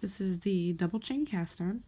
This is the double chain cast on.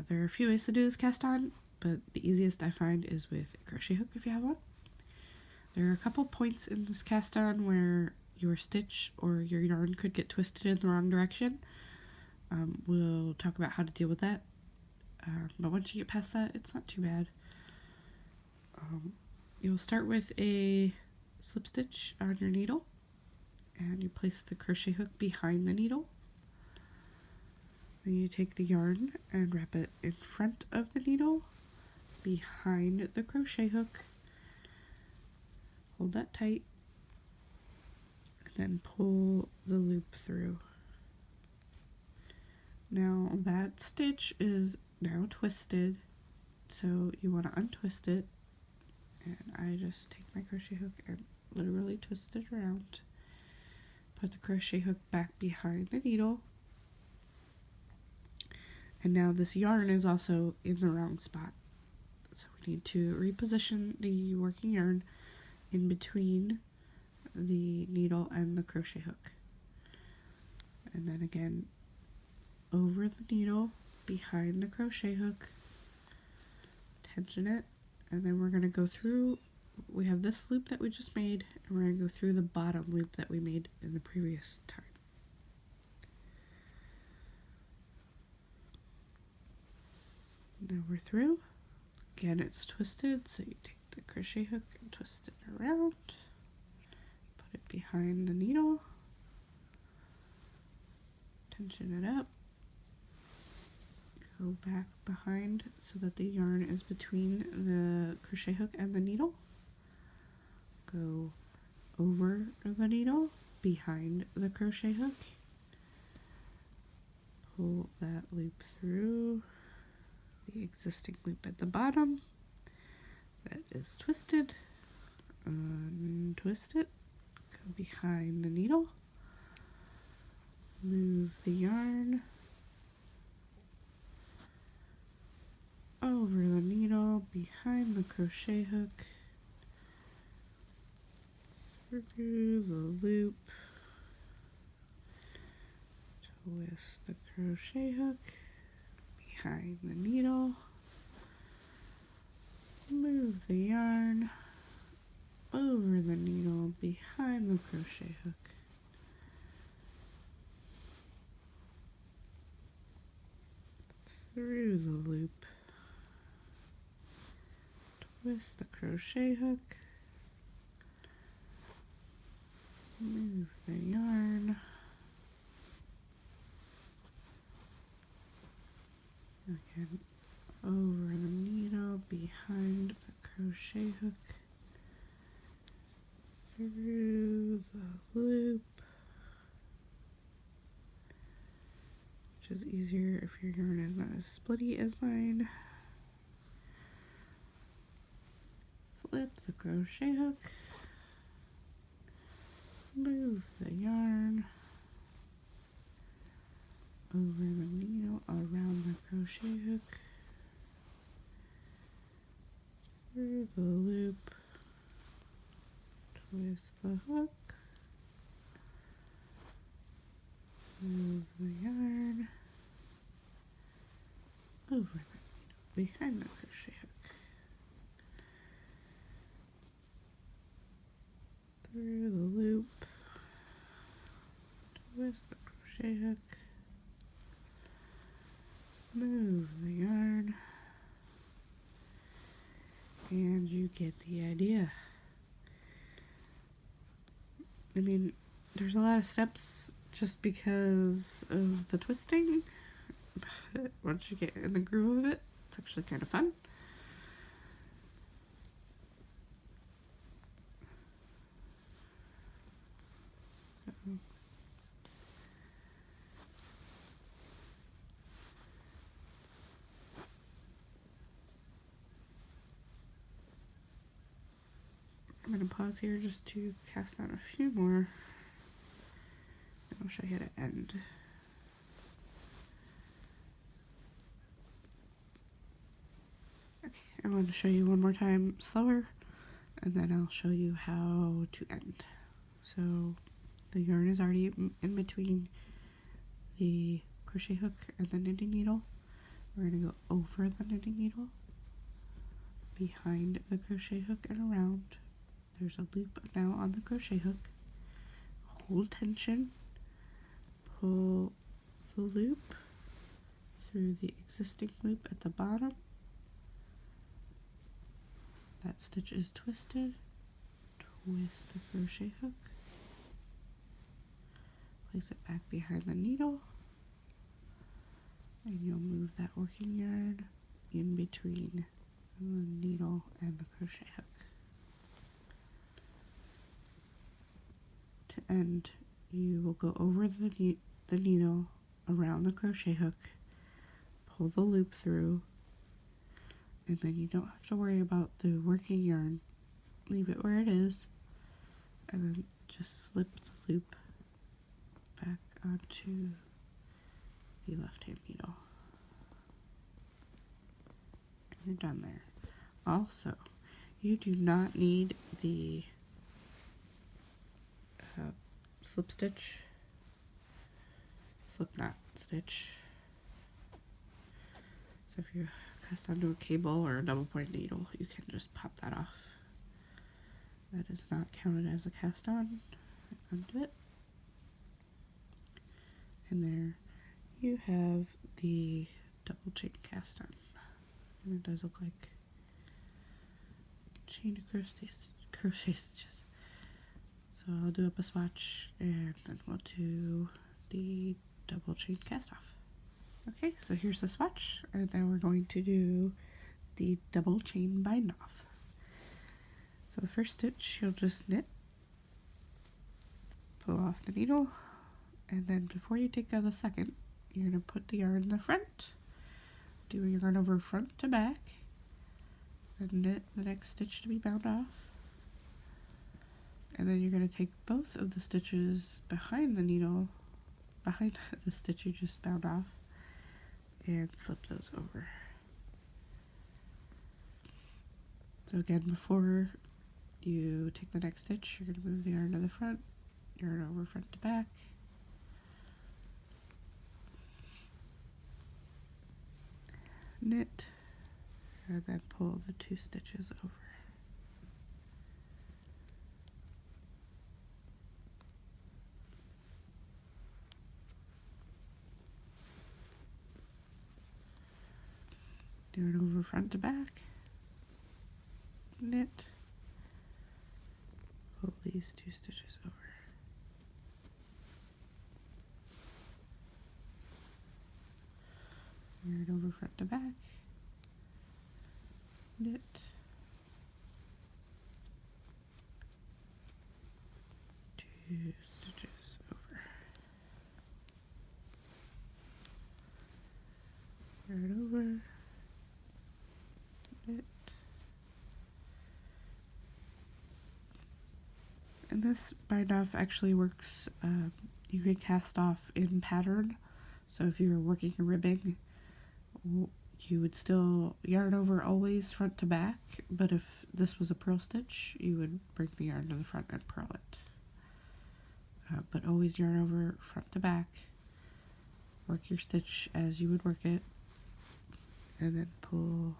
There are a few ways to do this cast on, but the easiest I find is with a crochet hook if you have one. There are a couple points in this cast on where your stitch or your yarn could get twisted in the wrong direction. We'll talk about how to deal with that, but once you get past that, it's not too bad. You'll start with a slip stitch on your needle, and you place the crochet hook behind the needle. Then you take the yarn and wrap it in front of the needle, behind the crochet hook. Hold that tight, and then pull the loop through. Now that stitch is now twisted, so you want to untwist it, and I just take my crochet hook and literally twist it around. Put the crochet hook back behind the needle, and now this yarn is also in the wrong spot, so we need to reposition the working yarn in between the needle and the crochet hook, and then again over the needle, behind the crochet hook, tension it, and then we're going to go through. We have this loop that we just made, and we're going to go through the bottom loop that we made in the previous time. Now we're through. Again, it's twisted, so you take the crochet hook and twist it around, put it behind the needle, tension it up, go back behind so that the yarn is between the crochet hook and the needle, go over the needle, behind the crochet hook, pull that loop through the existing loop at the bottom that is twisted, untwist it, go behind the needle, move the yarn over the needle, behind the crochet hook, through the loop, twist the crochet hook, behind the needle, move the yarn over the needle, behind the crochet hook, through the loop, twist the crochet hook, move the yarn, again over the needle, behind the crochet hook, through the loop, which is easier if your yarn is not as splitty as mine. Flip the crochet hook, move the yarn over the needle, around the crochet hook, through the loop, twist the hook, move the yarn over the needle, behind the crochet hook, through the loop, twist the crochet hook, move the yarn, and you get the idea. I mean, there's a lot of steps just because of the twisting, but once you get in the groove of it, it's actually kind of fun. I'm going to pause here just to cast on a few more, and I'll show you how to end. Okay, I want to show you one more time slower, and then I'll show you how to end. So the yarn is already in between the crochet hook and the knitting needle. We're going to go over the knitting needle, behind the crochet hook and around. There's a loop now on the crochet hook. Hold tension, pull the loop through the existing loop at the bottom. That stitch is twisted. Twist the crochet hook. Place it back behind the needle. And you'll move that working yarn in between the needle and the crochet hook. To end, you will go over the needle around the crochet hook, pull the loop through, and then you don't have to worry about the working yarn. Leave it where it is, and then just slip the loop back onto the left-hand needle. And you're done there. Also, you do not need the slip knot stitch. So if you cast onto a cable or a double point needle, you can just pop that off. That is not counted as a cast on. Undo it. And there you have the double chain cast on. And it does look like chain crochet stitches. So I'll do up a swatch and then we'll do the double chain cast off. Okay, so here's the swatch, and now we're going to do the double chain bind off. So the first stitch, you'll just knit, pull off the needle, and then before you take out the second, you're going to put the yarn in the front, do a yarn over front to back, then knit the next stitch to be bound off, and then you're going to take both of the stitches behind the needle, behind the stitch you just bound off, and slip those over. So again, before you take the next stitch, you're going to move the yarn to the front, yarn over front to back, knit, and then pull the two stitches over. Yarn over front to back, knit, pull these two stitches over. Yarn over front to back, knit, two stitches over. Yarn over, knit. And this bind off actually works, you can cast off in pattern. So if you were working a ribbing, you would still yarn over always front to back, but if this was a purl stitch, you would bring the yarn to the front and purl it. But always yarn over front to back, work your stitch as you would work it, and then pull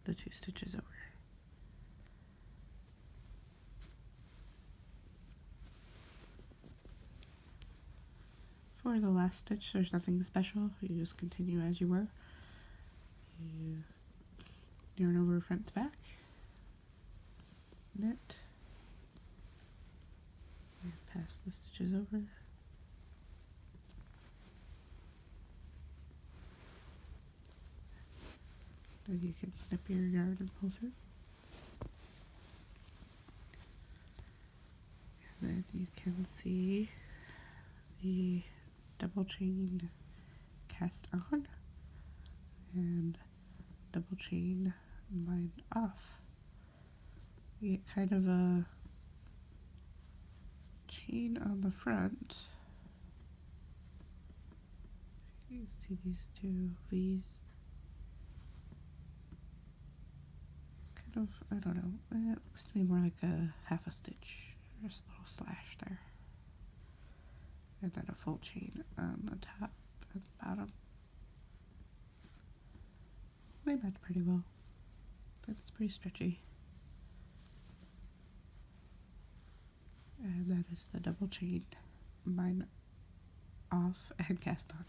the two stitches over. For the last stitch, there's nothing special, you just continue as you were. You yarn over front to back, knit, and pass the stitches over, then you can snip your yarn and pull through, and then you can see the double chain cast on and double chain bind off. You get kind of a chain on the front. You can see these two V's. Kind of, I don't know, it looks to me more like a half a stitch, just a little slash there. And then a full chain on the top they match pretty well. That's pretty stretchy. And that is the double chain, mine off and cast on.